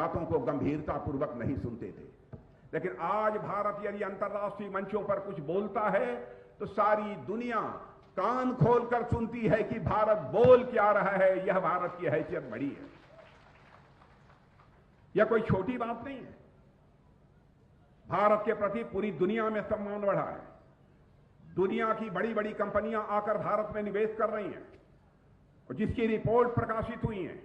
बातों को गंभीरतापूर्वक नहीं सुनते थे। लेकिन आज भारत यदि अंतर्राष्ट्रीय मंचों पर कुछ बोलता है तो सारी दुनिया कान खोलकर सुनती है कि भारत बोल क्या रहा है। यह भारत की हैसियत बड़ी है, यह कोई छोटी बात नहीं है। भारत के प्रति पूरी दुनिया में सम्मान बढ़ा है। दुनिया की बड़ी बड़ी कंपनियां आकर भारत में निवेश कर रही हैं और जिसकी रिपोर्ट प्रकाशित हुई हैं,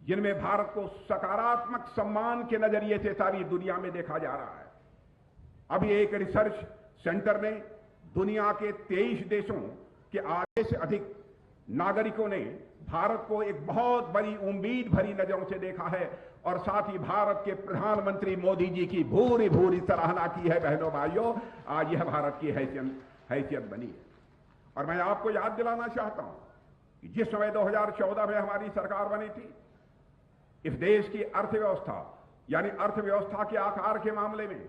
जिनमें भारत को सकारात्मक सम्मान के नजरिए से सारी दुनिया में देखा जा रहा है। अभी एक रिसर्च सेंटर ने दुनिया के 23 देशों के आधे से अधिक नागरिकों ने भारत को एक बहुत बड़ी उम्मीद भरी नजरों से देखा है और साथ ही भारत के प्रधानमंत्री मोदी जी की भूरी भूरी सराहना की है। बहनों भाइयों, आज यह भारत की हैसियत बनी है। और मैं आपको याद दिलाना चाहता हूं कि जिस समय 2014 में हमारी सरकार बनी थी, इस देश की अर्थव्यवस्था यानी अर्थव्यवस्था के आकार के मामले में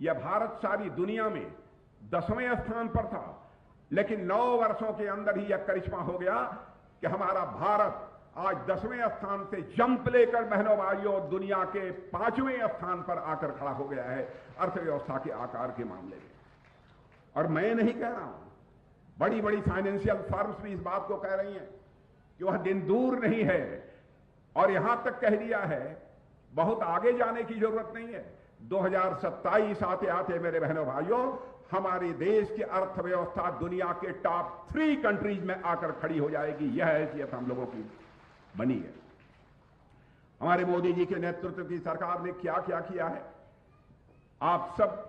यह भारत सारी दुनिया में 10वें स्थान पर था। लेकिन 9 वर्षों के अंदर ही यह करिश्मा हो गया कि हमारा भारत आज 10वें स्थान से जंप लेकर बहनों भाइयों दुनिया के 5वें स्थान पर आकर खड़ा हो गया है अर्थव्यवस्था के आकार के मामले में। और मैं नहीं कह रहा हूं, बड़ी बड़ी फाइनेंशियल फर्म्स भी इस बात को कह रही हैं कि वह दिन दूर नहीं है और यहां तक कह दिया है बहुत आगे जाने की जरूरत नहीं है। 2027 आते आते मेरे बहनों भाइयों हमारे देश की अर्थव्यवस्था दुनिया के टॉप 3 कंट्रीज में आकर खड़ी हो जाएगी। यह हैसियत हम लोगों की बनी है। हमारे मोदी जी के नेतृत्व की सरकार ने क्या क्या किया है आप सब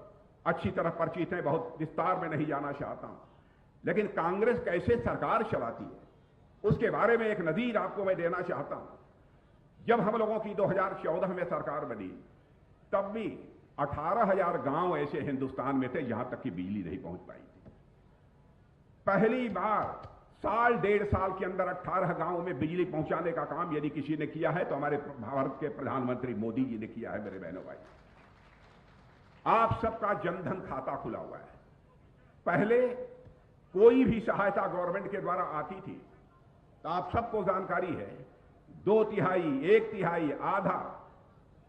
अच्छी तरह परिचित हैं, बहुत विस्तार में नहीं जाना चाहता हूं। लेकिन कांग्रेस कैसे सरकार चलाती है उसके बारे में एक नजीर आपको मैं देना चाहता हूं। जब हम लोगों की 2014 में सरकार बनी तब भी 18,000 गांव ऐसे हिंदुस्तान में थे जहां तक कि बिजली नहीं पहुंच पाई थी। पहली बार साल 1.5 साल के अंदर 18 गांवों में बिजली पहुंचाने का काम यदि किसी ने किया है तो हमारे भारत के प्रधानमंत्री मोदी जी ने किया है। मेरे बहनों भाई, आप सबका जनधन खाता खुला हुआ है। पहले कोई भी सहायता गवर्नमेंट के द्वारा आती थी तो आप सबको जानकारी है 2/3, 1/3, आधा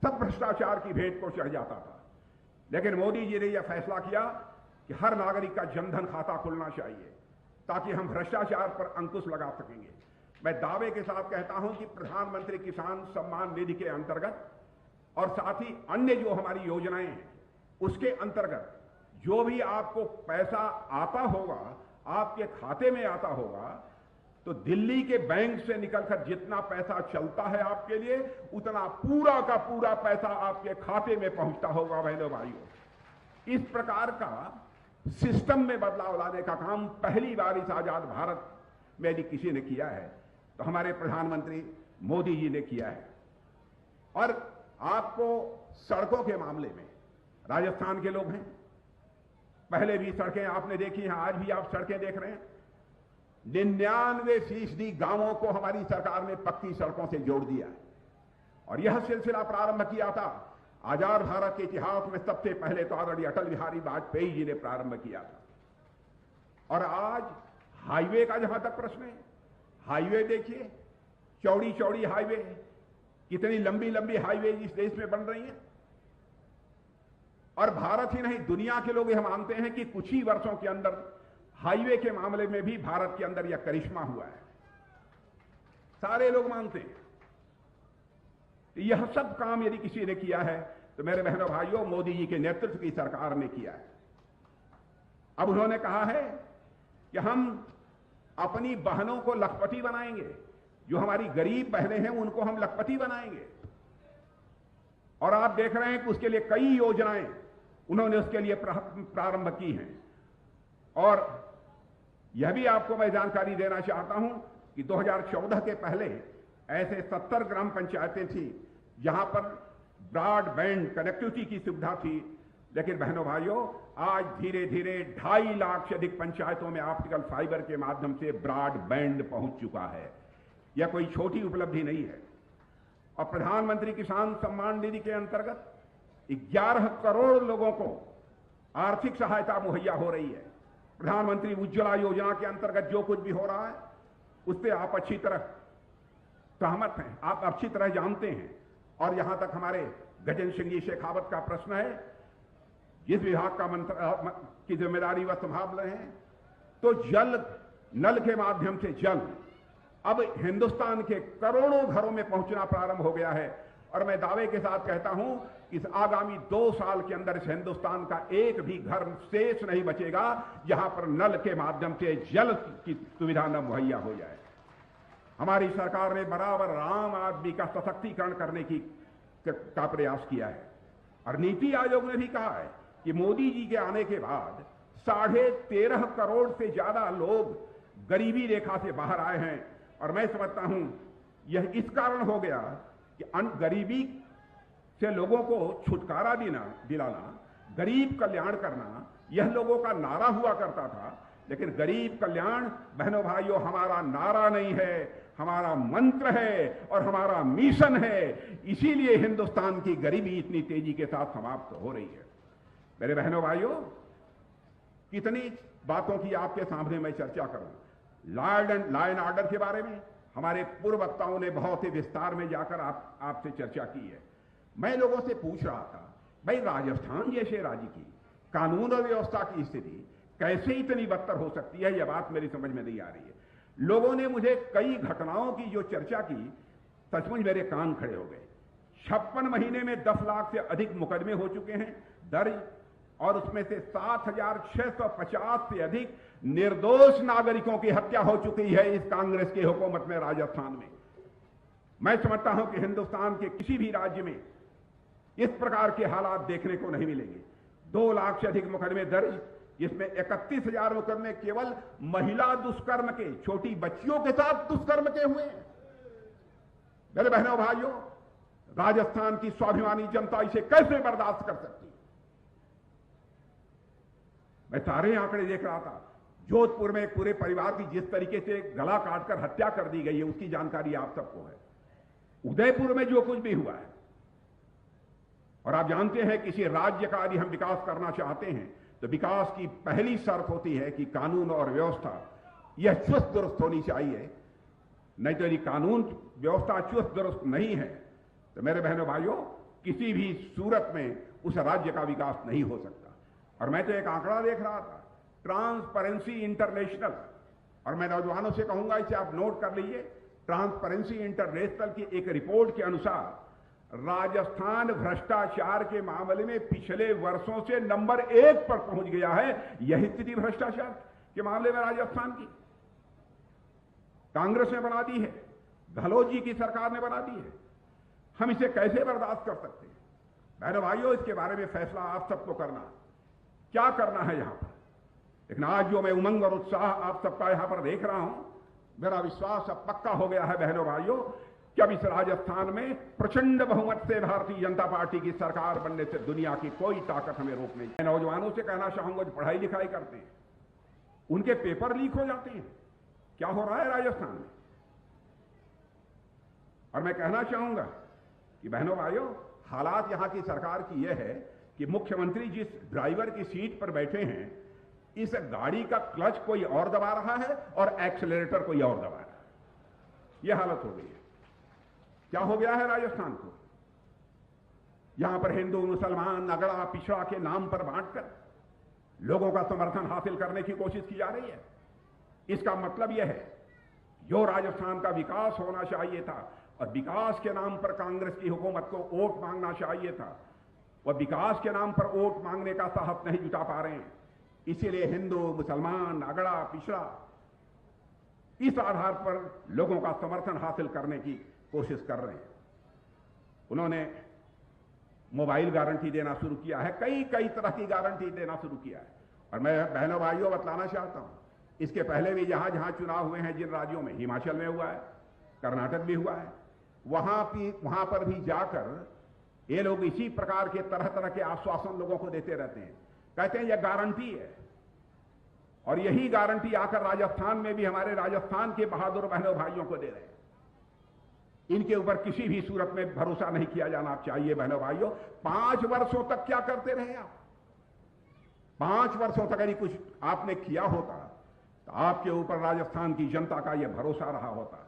सब भ्रष्टाचार की भेंट को चढ़ जाता था। लेकिन मोदी जी ने यह फैसला किया कि हर नागरिक का जनधन खाता खुलना चाहिए ताकि हम भ्रष्टाचार पर अंकुश लगा सकेंगे। मैं दावे के साथ कहता हूं कि प्रधानमंत्री किसान सम्मान निधि के अंतर्गत और साथ ही अन्य जो हमारी योजनाएं हैं उसके अंतर्गत जो भी आपको पैसा आता होगा, आपके खाते में आता होगा, तो दिल्ली के बैंक से निकलकर जितना पैसा चलता है आपके लिए उतना पूरा का पूरा पैसा आपके खाते में पहुंचता होगा। बहनों भाइयों, इस प्रकार का सिस्टम में बदलाव लाने का काम पहली बार इस आजाद भारत में यदि किसी ने किया है तो हमारे प्रधानमंत्री मोदी जी ने किया है। और आपको सड़कों के मामले में राजस्थान के लोग हैं, पहले भी सड़कें आपने देखी हैं, आज भी आप सड़कें देख रहे हैं। 99% गांवों को हमारी सरकार ने पक्की सड़कों से जोड़ दिया है और यह सिलसिला प्रारंभ किया था आजाद भारत के इतिहास में सबसे पहले तो आदरणीय अटल बिहारी वाजपेयी जी ने प्रारंभ किया था। और आज हाईवे का जहां तक प्रश्न है, हाईवे देखिए, चौड़ी चौड़ी हाईवे, कितनी लंबी लंबी हाईवे इस देश में बन रही है। और भारत ही नहीं दुनिया के लोग यह मानते हैं कि कुछ ही वर्षों के अंदर हाईवे के मामले में भी भारत के अंदर यह करिश्मा हुआ है, सारे लोग मानते हैं। यह सब काम यदि किसी ने किया है तो मेरे बहनों भाइयों मोदी जी के नेतृत्व की सरकार ने किया है। अब उन्होंने कहा है कि हम अपनी बहनों को लखपति बनाएंगे, जो हमारी गरीब बहनें हैं उनको हम लखपति बनाएंगे। और आप देख रहे हैं कि उसके लिए कई योजनाएं उन्होंने उसके लिए प्रारंभ की हैं। और यह भी आपको मैं जानकारी देना चाहता हूं कि 2014 के पहले ऐसे 70 ग्राम पंचायतें थी जहां पर ब्रॉडबैंड कनेक्टिविटी की सुविधा थी। लेकिन बहनों भाइयों, आज धीरे धीरे 2.5 लाख से अधिक पंचायतों में ऑप्टिकल फाइबर के माध्यम से ब्रॉडबैंड पहुंच चुका है। यह कोई छोटी उपलब्धि नहीं है। और प्रधानमंत्री किसान सम्मान निधि के अंतर्गत 11 करोड़ लोगों को आर्थिक सहायता मुहैया हो रही है। प्रधानमंत्री उज्ज्वला योजना के अंतर्गत जो कुछ भी हो रहा है उस पर आप अच्छी तरह सहमत हैं, आप अच्छी तरह जानते हैं। और यहां तक हमारे गजेंद्र सिंह जी शेखावत का प्रश्न है, जिस विभाग का मंत्र की जिम्मेदारी वह संभाल रहे हैं, तो जल नल के माध्यम से जल अब हिंदुस्तान के करोड़ों घरों में पहुंचना प्रारंभ हो गया है। और मैं दावे के साथ कहता हूं कि इस आगामी 2 साल के अंदर इस हिंदुस्तान का एक भी घर शेष नहीं बचेगा जहां पर नल के माध्यम से जल की सुविधा न मुहैया हो जाए। हमारी सरकार ने बराबर आम आदमी का सशक्तिकरण करने का प्रयास किया है और नीति आयोग ने भी कहा है कि मोदी जी के आने के बाद 13.5 करोड़ से ज्यादा लोग गरीबी रेखा से बाहर आए हैं। और मैं समझता हूं यह इस कारण हो गया कि गरीबी से लोगों को छुटकारा दिलाना, गरीब कल्याण करना, यह लोगों का नारा हुआ करता था। लेकिन गरीब कल्याण, बहनों भाइयों, हमारा नारा नहीं है, हमारा मंत्र है और हमारा मिशन है। इसीलिए हिंदुस्तान की गरीबी इतनी तेजी के साथ समाप्त हो रही है। मेरे बहनों भाइयों, कितनी बातों की आपके सामने मैं चर्चा करूं। लॉ एंड ऑर्डर के बारे में हमारे पूर्व वक्ताओं ने बहुत ही विस्तार में जाकर आपसे चर्चा की है। मैं लोगों से पूछ रहा था, भाई राजस्थान जैसे राज्य की कानून और व्यवस्था की स्थिति कैसे इतनी बदतर हो सकती है, यह बात मेरी समझ में नहीं आ रही है। लोगों ने मुझे कई घटनाओं की जो चर्चा की, सचमुच मेरे कान खड़े हो गए। 56 महीने में 10 लाख से अधिक मुकदमे हो चुके हैं दर्ज, और उसमें से 7,650 से अधिक निर्दोष नागरिकों की हत्या हो चुकी है इस कांग्रेस की हुकूमत में राजस्थान में। मैं समझता हूं कि हिंदुस्तान के किसी भी राज्य में इस प्रकार के हालात देखने को नहीं मिलेंगे। 2 लाख से अधिक मुकदमे दर्ज, जिसमें 31,000 मुकदमे केवल महिला दुष्कर्म के, छोटी बच्चियों के साथ दुष्कर्म के हुए हैं। मेरे बहनों भाइयों, राजस्थान की स्वाभिमानी जनता इसे कैसे बर्दाश्त कर सकती है? मैं सारे आंकड़े देख रहा था। जोधपुर में एक पूरे परिवार की जिस तरीके से गला काटकर हत्या कर दी गई है, उसकी जानकारी आप सबको है। उदयपुर में जो कुछ भी हुआ है, और आप जानते हैं किसी राज्य का यदि हम विकास करना चाहते हैं तो विकास की पहली शर्त होती है कि कानून और व्यवस्था यह चुस्त दुरुस्त होनी चाहिए। नहीं तो यदि कानून व्यवस्था चुस्त दुरुस्त नहीं है तो मेरे बहनों भाइयों, किसी भी सूरत में उस राज्य का विकास नहीं हो सकता। और मैं तो एक आंकड़ा देख रहा था, ट्रांसपेरेंसी इंटरनेशनल, और मैं नौजवानों से कहूंगा इसे आप नोट कर लीजिए। ट्रांसपेरेंसी इंटरनेशनल की एक रिपोर्ट के अनुसार राजस्थान भ्रष्टाचार के मामले में पिछले वर्षों से नंबर 1 पर पहुंच गया है। यही स्थिति भ्रष्टाचार के मामले में राजस्थान की कांग्रेस ने बना दी है, गहलोत जी की सरकार ने बना दी है। हम इसे कैसे बर्दाश्त कर सकते हैं? बहनों भाइयों, इसके बारे में फैसला आप सबको करना, क्या करना है यहां पर। लेकिन आज जो मैं उमंग और उत्साह आप सबका यहां पर देख रहा हूं, मेरा विश्वास अब पक्का हो गया है बहनों भाइयों कि अब इस राजस्थान में प्रचंड बहुमत से भारतीय जनता पार्टी की सरकार बनने से दुनिया की कोई ताकत हमें रोक नहीं। मैं नौजवानों से कहना चाहूंगा जो पढ़ाई लिखाई करते हैं, उनके पेपर लीक हो जाते हैं। क्या हो रहा है राजस्थान में? और मैं कहना चाहूंगा कि बहनों भाइयों, हालात यहां की सरकार की यह है कि मुख्यमंत्री जिस ड्राइवर की सीट पर बैठे हैं, इस गाड़ी का क्लच कोई और दबा रहा है और एक्सेलरेटर कोई और दबा रहा है। यह हालत हो गई है। क्या हो गया है राजस्थान को? यहां पर हिंदू मुसलमान अगड़ा पिछड़ा के नाम पर बांटकर लोगों का समर्थन हासिल करने की कोशिश की जा रही है। इसका मतलब यह है जो राजस्थान का विकास होना चाहिए था और विकास के नाम पर कांग्रेस की हुकूमत को वोट मांगना चाहिए था, वह विकास के नाम पर वोट मांगने का साहस नहीं जुटा पा रहे हैं। इसीलिए हिंदू मुसलमान अगड़ा पिछड़ा इस आधार पर लोगों का समर्थन हासिल करने की कोशिश कर रहे हैं। उन्होंने मोबाइल गारंटी देना शुरू किया है, कई तरह की गारंटी देना शुरू किया है। और मैं बहनों भाइयों बतलाना चाहता हूं, इसके पहले भी जहां जहां चुनाव हुए हैं, जिन राज्यों में, हिमाचल में हुआ है, कर्नाटक भी हुआ है, वहां पर भी जाकर ये लोग इसी प्रकार के तरह तरह के आश्वासन लोगों को देते रहते हैं। कहते हैं यह गारंटी है, और यही गारंटी आकर राजस्थान में भी हमारे राजस्थान के बहादुर बहनों भाइयों को दे रहे हैं। इनके ऊपर किसी भी सूरत में भरोसा नहीं किया जाना चाहिए बहनों भाइयों। 5 वर्षों तक क्या करते रहे आप? 5 वर्षों तक यदि कुछ आपने किया होता तो आपके ऊपर राजस्थान की जनता का यह भरोसा रहा होता।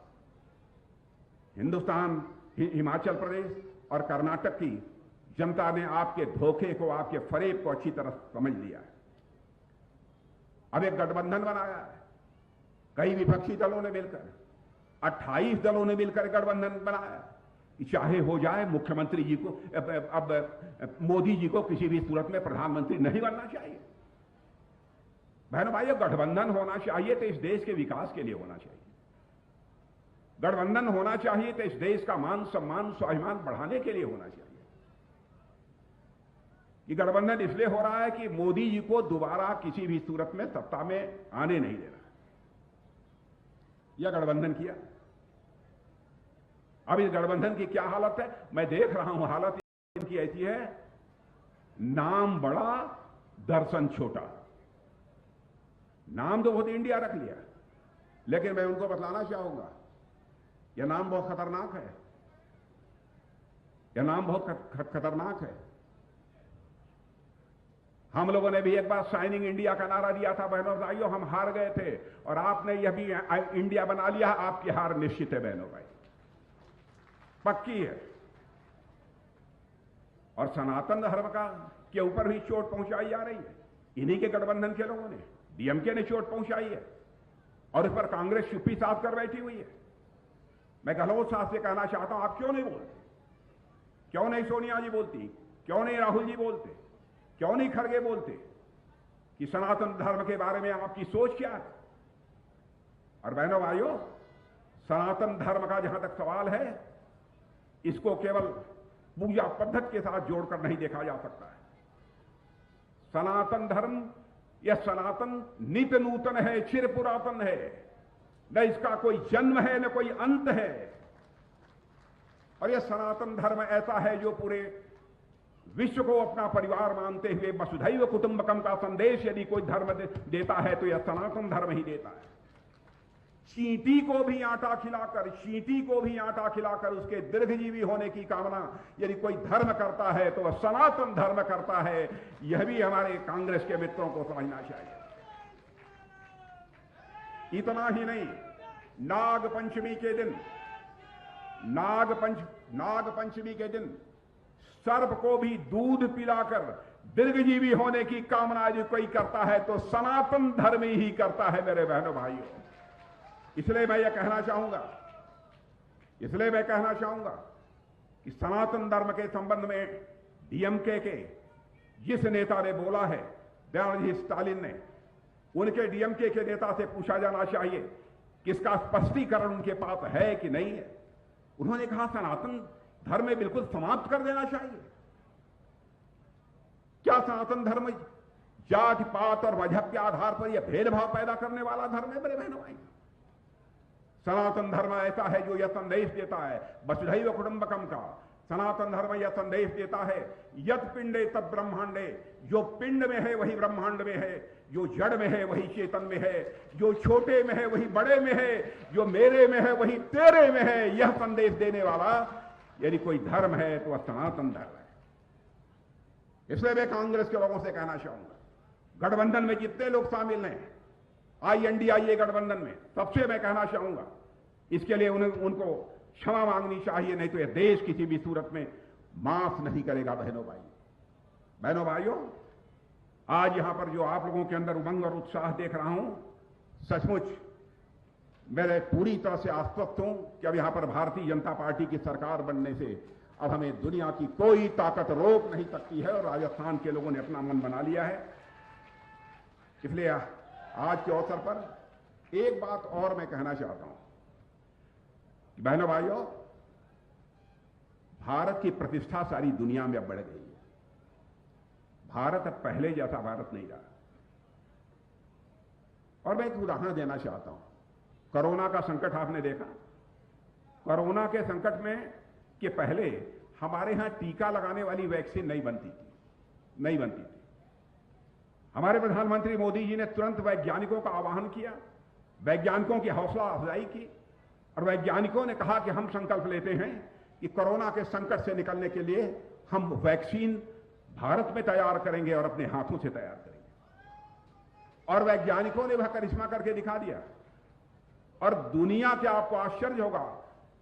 हिंदुस्तान, हिमाचल प्रदेश और कर्नाटक की जनता ने आपके धोखे को, आपके फरेब को अच्छी तरह समझ लिया है। अब एक गठबंधन बनाया है, कई विपक्षी दलों ने मिलकर, 28 दलों ने मिलकर गठबंधन बनाया कि चाहे हो जाए, मुख्यमंत्री जी को, अब मोदी जी को किसी भी सूरत में प्रधानमंत्री नहीं बनना चाहिए। बहनों भाइयों, गठबंधन होना चाहिए तो इस देश के विकास के लिए होना चाहिए। गठबंधन होना चाहिए तो इस देश का मान सम्मान स्वाभिमान बढ़ाने के लिए होना चाहिए। ये गठबंधन इसलिए हो रहा है कि मोदी जी को दोबारा किसी भी सूरत में सत्ता में आने नहीं देना। यह गठबंधन किया। अब इस गठबंधन की क्या हालत है, मैं देख रहा हूं, हालत इनकी ऐसी है, नाम बड़ा दर्शन छोटा। नाम तो बहुत इंडिया रख लिया, लेकिन मैं उनको बतलाना चाहूंगा, यह नाम बहुत खतरनाक है, यह नाम बहुत खतरनाक है। हम लोगों ने भी एक बार शाइनिंग इंडिया का नारा दिया था, बहनों भाइयों, हम हार गए थे, और आपने यह भी इंडिया बना लिया। आपकी हार निश्चित है बहनों भाई, पक्की है। और सनातन धर्म का के ऊपर भी चोट पहुंचाई जा रही है। इन्हीं के गठबंधन के लोगों ने, डीएमके ने चोट पहुंचाई है, और इस पर कांग्रेस चुप्पी साध कर बैठी हुई है। मैं गहलोत साहब से कहना चाहता हूं, आप क्यों नहीं बोलते? क्यों नहीं सोनिया जी बोलती? क्यों नहीं राहुल जी बोलते? क्यों नहीं खड़गे बोलते कि सनातन धर्म के बारे में आपकी सोच क्या है? और बहनों भाइयों, सनातन धर्म का जहां तक सवाल है, इसको केवल पूजा पद्धति के साथ जोड़कर नहीं देखा जा सकता है। सनातन धर्म, यह सनातन नित्य नूतन है, चिर पुरातन है, न इसका कोई जन्म है न कोई अंत है। और यह सनातन धर्म ऐसा है जो पूरे विश्व को अपना परिवार मानते हुए वसुधैव कुटुंबकम का संदेश यदि कोई धर्म देता है तो यह सनातन धर्म ही देता है। चींटी को भी आटा खिलाकर, चींटी को भी आटा खिलाकर उसके दीर्घजीवी होने की कामना यदि कोई धर्म करता है तो वह सनातन धर्म करता है। यह भी हमारे कांग्रेस के मित्रों को समझना चाहिए। इतना ही नहीं, नाग पंचमी के दिन, नाग पंचमी के दिन सर्प को भी दूध पिलाकर दीर्घजीवी होने की कामना यदि कोई करता है तो सनातन धर्म ही करता है मेरे बहनों भाइयों। इसलिए मैं कहना चाहूंगा कि सनातन धर्म के संबंध में डीएमके के जिस नेता ने बोला है, दयानिधि स्टालिन ने, उनके डीएमके के नेता से पूछा जाना चाहिए कि इसका स्पष्टीकरण उनके पास है कि नहीं है। उन्होंने कहा सनातन धर्म में बिल्कुल समाप्त कर देना चाहिए। क्या सनातन धर्म जाति पात और मजहब के आधार पर यह भेदभाव पैदा करने वाला धर्म है मेरे बहनों भाई? सनातन धर्म ऐसा है जो यह संदेश देता है वसुधैव कुटुंबकम का। सनातन धर्म यह संदेश देता है यत् पिंडे तत् ब्रह्मांडे, जो पिंड में है वही ब्रह्मांड में है, जो जड़ में है वही चेतन में है, जो छोटे में है वही बड़े में है, जो मेरे में है वही तेरे में है। यह संदेश देने वाला यदि कोई धर्म है तो वह सनातन धर्म है। इसलिए मैं कांग्रेस के लोगों से कहना चाहूंगा, गठबंधन में जितने लोग शामिल हैं, INDIA गठबंधन में, सबसे मैं कहना चाहूंगा इसके लिए उनको क्षमा मांगनी चाहिए, नहीं तो यह देश किसी भी सूरत में माफ नहीं करेगा। बहनों भाइयों, आज यहां पर जो आप लोगों के अंदर उमंग और उत्साह देख रहा हूं, सचमुच मैं पूरी तरह से आश्वस्त हूं कि अब यहां पर भारतीय जनता पार्टी की सरकार बनने से अब हमें दुनिया की कोई ताकत रोक नहीं सकती है। और राजस्थान के लोगों ने अपना मन बना लिया है। इसलिए आज के अवसर पर एक बात और मैं कहना चाहता हूं कि बहनों भाइयों, भारत की प्रतिष्ठा सारी दुनिया में अब बढ़ गई है। भारत अब पहले जैसा भारत नहीं रहा। और मैं एक उदाहरण देना चाहता हूं। कोरोना का संकट आपने देखा। कोरोना के संकट में के पहले हमारे यहां टीका लगाने वाली वैक्सीन नहीं बनती थी। हमारे प्रधानमंत्री मोदी जी ने तुरंत वैज्ञानिकों का आह्वान किया, वैज्ञानिकों की हौसला अफजाई की, और वैज्ञानिकों ने कहा कि हम संकल्प लेते हैं कि कोरोना के संकट से निकलने के लिए हम वैक्सीन भारत में तैयार करेंगे और अपने हाथों से तैयार करेंगे। और वैज्ञानिकों ने वह करिश्मा करके दिखा दिया। और दुनिया के, आपको आश्चर्य होगा,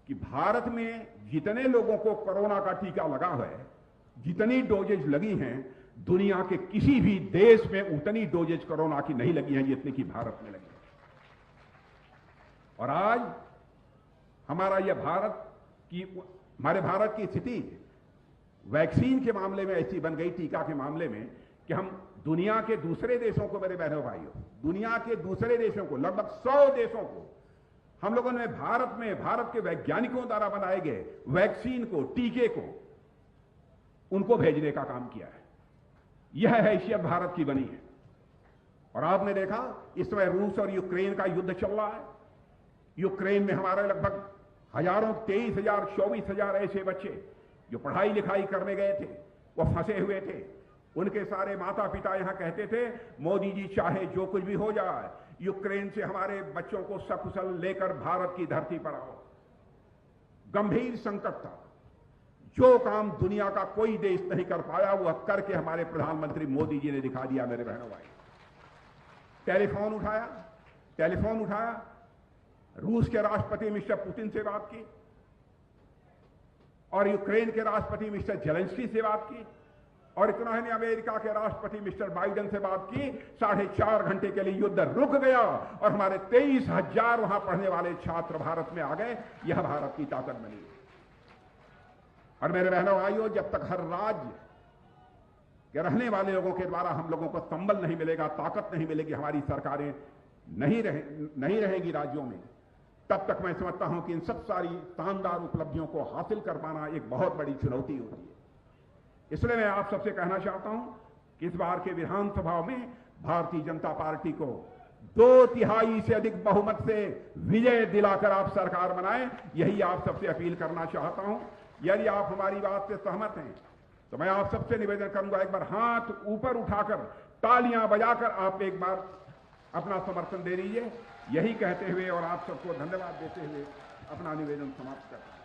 कि भारत में जितने लोगों को कोरोना का टीका लगा है, जितनी डोजेज लगी हैं, दुनिया के किसी भी देश में उतनी डोजेज कोरोना की नहीं लगी हैं जितनी की भारत में लगी है। और आज हमारे भारत की स्थिति वैक्सीन के मामले में ऐसी बन गई, टीका के मामले में, कि हम दुनिया के दूसरे देशों को, मेरे बहनों भाइयों, दुनिया के दूसरे देशों को, लगभग 100 देशों को हम लोगों ने भारत के वैज्ञानिकों द्वारा बनाए गए वैक्सीन को, टीके को, उनको भेजने का काम किया है। यह हैसियत भारत की बनी है। और आपने देखा इस समय रूस और यूक्रेन का युद्ध चल रहा है। यूक्रेन में हमारे लगभग हजारों, 23,000, 24,000 ऐसे बच्चे जो पढ़ाई लिखाई करने गए थे, वो फंसे हुए थे। उनके सारे माता पिता यहां कहते थे, मोदी जी चाहे जो कुछ भी हो जाए, यूक्रेन से हमारे बच्चों को सकुशल लेकर भारत की धरती पर आओ। गंभीर संकट था। जो काम दुनिया का कोई देश नहीं कर पाया, वह करके हमारे प्रधानमंत्री मोदी जी ने दिखा दिया। मेरे बहनों भाई, टेलीफोन उठाया, रूस के राष्ट्रपति मिस्टर पुतिन से बात की और यूक्रेन के राष्ट्रपति मिस्टर जेलेंस्की से बात की, और इतना ही नहीं, अमेरिका के राष्ट्रपति मिस्टर बाइडेन से बात की। 4.5 घंटे के लिए युद्ध रुक गया और हमारे 23,000 वहां पढ़ने वाले छात्र भारत में आ गए। यह भारत की ताकत बनी। और मेरे बहनों भाइयों, जब तक हर राज्य के रहने वाले लोगों के द्वारा हम लोगों को संबल नहीं मिलेगा, ताकत नहीं मिलेगी, हमारी सरकारें नहीं रहेंगी राज्यों में, तब तक मैं समझता हूं कि इन सब सारी शानदार उपलब्धियों को हासिल कर पाना एक बहुत बड़ी चुनौती होती है। इसलिए मैं आप सबसे कहना चाहता हूं कि इस बार के विधानसभा में भारतीय जनता पार्टी को 2/3 से अधिक बहुमत से विजय दिलाकर आप सरकार बनाएं, यही आप सबसे अपील करना चाहता हूं। यदि आप हमारी बात से सहमत हैं तो मैं आप सबसे निवेदन करूंगा, एक बार हाथ ऊपर उठाकर, तालियां बजाकर आप एक बार अपना समर्थन दे दीजिए। यही कहते हुए और आप सबको धन्यवाद देते हुए अपना निवेदन समाप्त करता हूं।